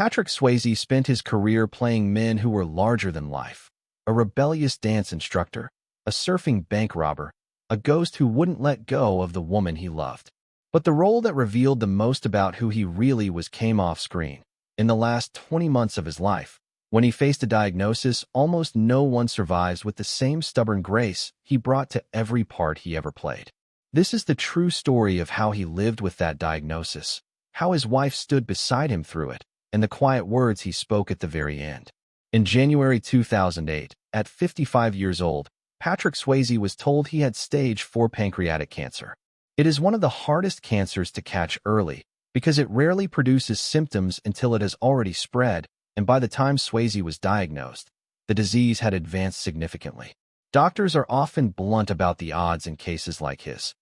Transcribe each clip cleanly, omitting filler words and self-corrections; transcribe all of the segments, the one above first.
Patrick Swayze spent his career playing men who were larger than life. A rebellious dance instructor, a surfing bank robber, a ghost who wouldn't let go of the woman he loved. But the role that revealed the most about who he really was came off screen. In the last 20 months of his life, when he faced a diagnosis almost no one survives with the same stubborn grace he brought to every part he ever played. This is the true story of how he lived with that diagnosis, how his wife stood beside him through it, and the quiet words he spoke at the very end. In January 2008, at 55 years old, Patrick Swayze was told he had stage 4 pancreatic cancer. It is one of the hardest cancers to catch early because it rarely produces symptoms until it has already spread, and by the time Swayze was diagnosed, the disease had advanced significantly. Doctors are often blunt about the odds in cases like his.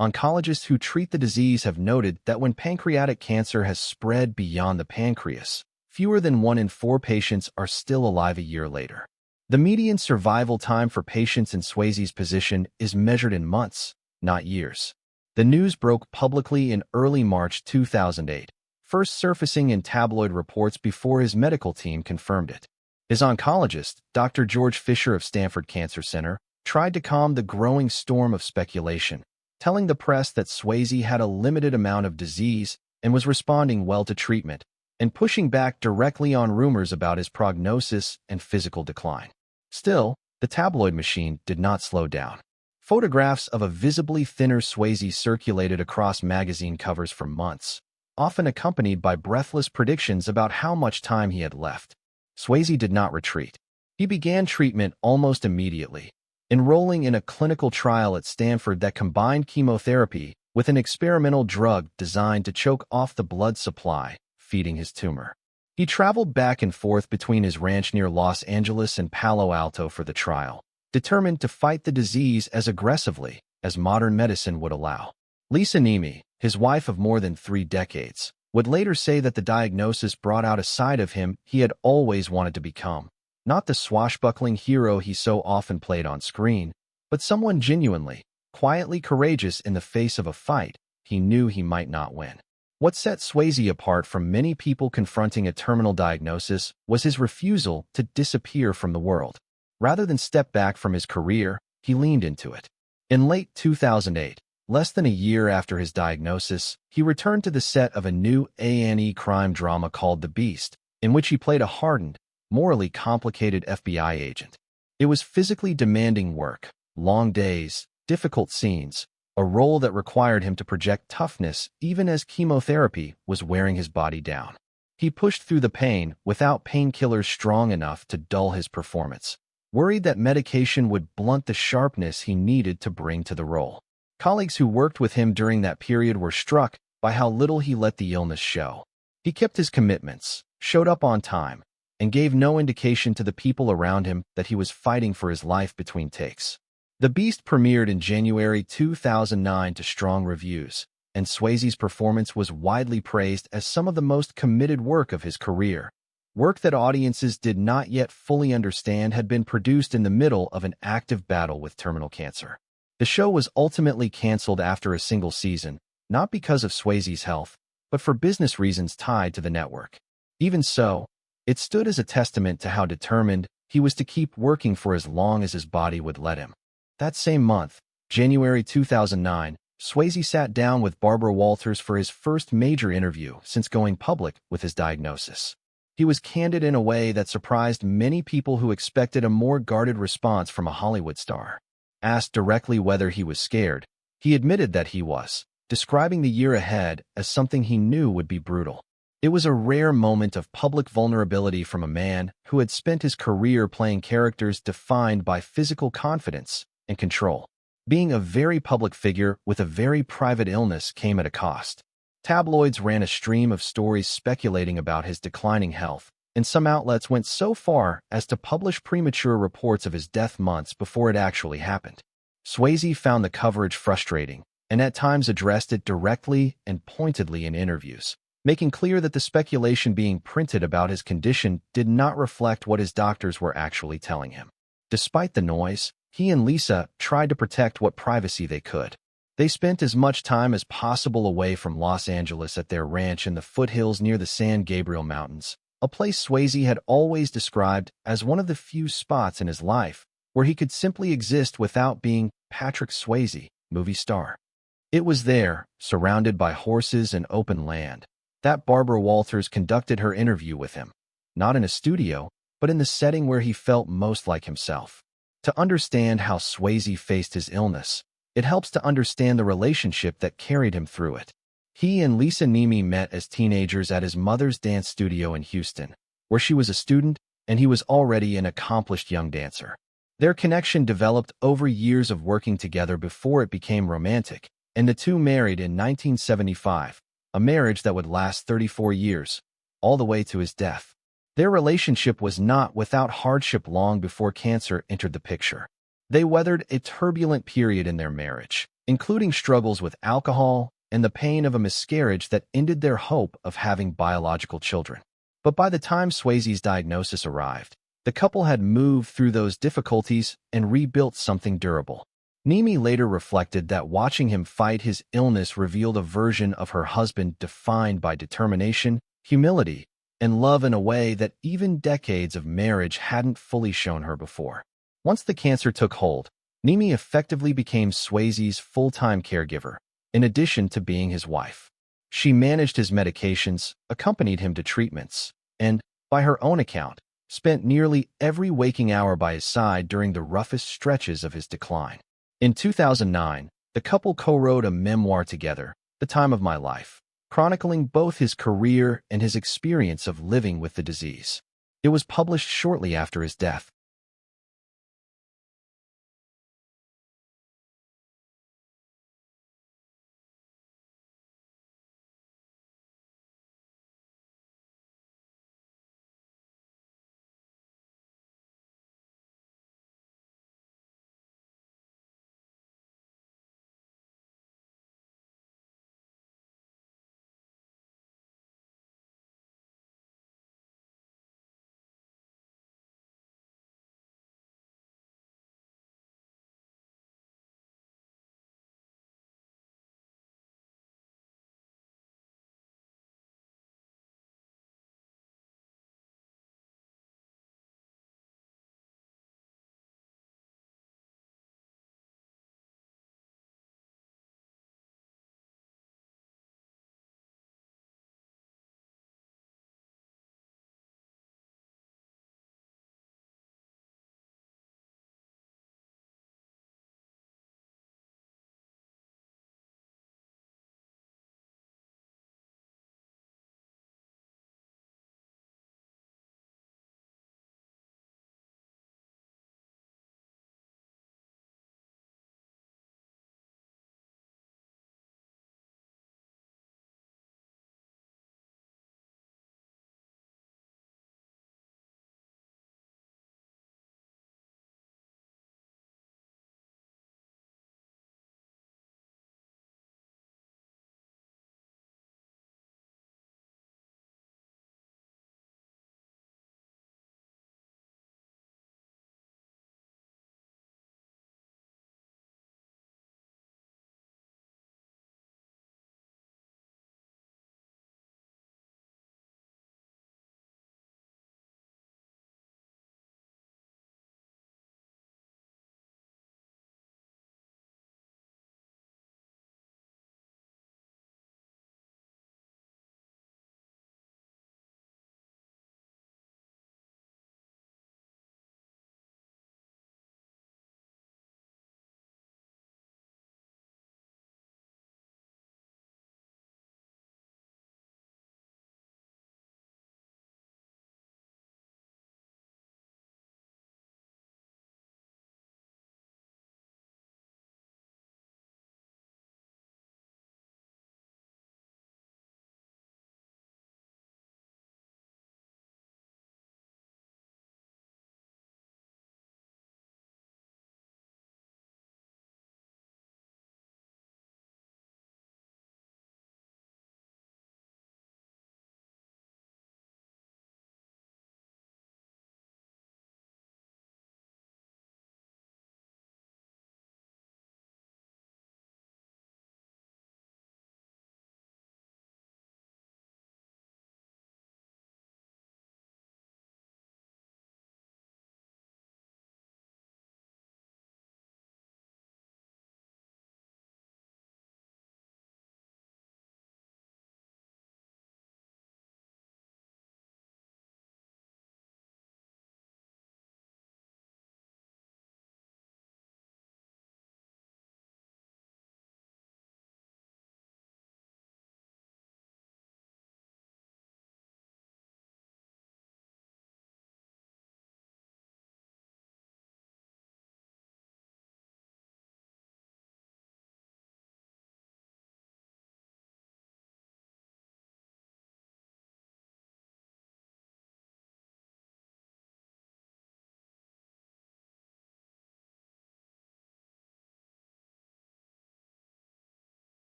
Oncologists who treat the disease have noted that when pancreatic cancer has spread beyond the pancreas, fewer than 1 in 4 patients are still alive a year later. The median survival time for patients in Swayze's position is measured in months, not years. The news broke publicly in early March 2008, first surfacing in tabloid reports before his medical team confirmed it. His oncologist, Dr. George Fisher of Stanford Cancer Center, tried to calm the growing storm of speculation, telling the press that Swayze had a limited amount of disease and was responding well to treatment, and pushing back directly on rumors about his prognosis and physical decline. Still, the tabloid machine did not slow down. Photographs of a visibly thinner Swayze circulated across magazine covers for months, often accompanied by breathless predictions about how much time he had left. Swayze did not retreat. He began treatment almost immediately, enrolling in a clinical trial at Stanford that combined chemotherapy with an experimental drug designed to choke off the blood supply, feeding his tumor. He traveled back and forth between his ranch near Los Angeles and Palo Alto for the trial, determined to fight the disease as aggressively as modern medicine would allow. Lisa Nemi, his wife of more than 3 decades, would later say that the diagnosis brought out a side of him he had always wanted to become. Not the swashbuckling hero he so often played on screen, but someone genuinely, quietly courageous in the face of a fight he knew he might not win. What set Swayze apart from many people confronting a terminal diagnosis was his refusal to disappear from the world. Rather than step back from his career, he leaned into it. In late 2008, less than a year after his diagnosis, he returned to the set of a new A&E crime drama called The Beast, in which he played a hardened, morally complicated FBI agent. It was physically demanding work, long days, difficult scenes, a role that required him to project toughness even as chemotherapy was wearing his body down. He pushed through the pain without painkillers strong enough to dull his performance, worried that medication would blunt the sharpness he needed to bring to the role. Colleagues who worked with him during that period were struck by how little he let the illness show. He kept his commitments, showed up on time, and gave no indication to the people around him that he was fighting for his life between takes. The Beast premiered in January 2009 to strong reviews, and Swayze's performance was widely praised as some of the most committed work of his career. Work that audiences did not yet fully understand had been produced in the middle of an active battle with terminal cancer. The show was ultimately canceled after a single season, not because of Swayze's health, but for business reasons tied to the network. Even so, it stood as a testament to how determined he was to keep working for as long as his body would let him. That same month, January 2009, Swayze sat down with Barbara Walters for his first major interview since going public with his diagnosis. He was candid in a way that surprised many people who expected a more guarded response from a Hollywood star. Asked directly whether he was scared, he admitted that he was, describing the year ahead as something he knew would be brutal. It was a rare moment of public vulnerability from a man who had spent his career playing characters defined by physical confidence and control. Being a very public figure with a very private illness came at a cost. Tabloids ran a stream of stories speculating about his declining health, and some outlets went so far as to publish premature reports of his death months before it actually happened. Swayze found the coverage frustrating, and at times addressed it directly and pointedly in interviews, making clear that the speculation being printed about his condition did not reflect what his doctors were actually telling him. Despite the noise, he and Lisa tried to protect what privacy they could. They spent as much time as possible away from Los Angeles at their ranch in the foothills near the San Gabriel Mountains, a place Swayze had always described as one of the few spots in his life where he could simply exist without being Patrick Swayze, movie star. It was there, surrounded by horses and open land, that Barbara Walters conducted her interview with him, not in a studio, but in the setting where he felt most like himself. To understand how Swayze faced his illness, it helps to understand the relationship that carried him through it. He and Lisa Niemi met as teenagers at his mother's dance studio in Houston, where she was a student and he was already an accomplished young dancer. Their connection developed over years of working together before it became romantic, and the two married in 1975, a marriage that would last 34 years, all the way to his death. Their relationship was not without hardship long before cancer entered the picture. They weathered a turbulent period in their marriage, including struggles with alcohol and the pain of a miscarriage that ended their hope of having biological children. But by the time Swayze's diagnosis arrived, the couple had moved through those difficulties and rebuilt something durable. Niemi later reflected that watching him fight his illness revealed a version of her husband defined by determination, humility, and love in a way that even decades of marriage hadn't fully shown her before. Once the cancer took hold, Niemi effectively became Swayze's full-time caregiver, in addition to being his wife. She managed his medications, accompanied him to treatments, and, by her own account, spent nearly every waking hour by his side during the roughest stretches of his decline. In 2009, the couple co-wrote a memoir together, The Time of My Life, chronicling both his career and his experience of living with the disease. It was published shortly after his death,